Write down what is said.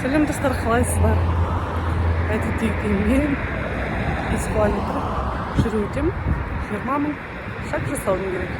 Сәлем достар, қалайсыздар? Әдеттегідей мен километр жүріп өтем. 20 мың шаг жасауым керек.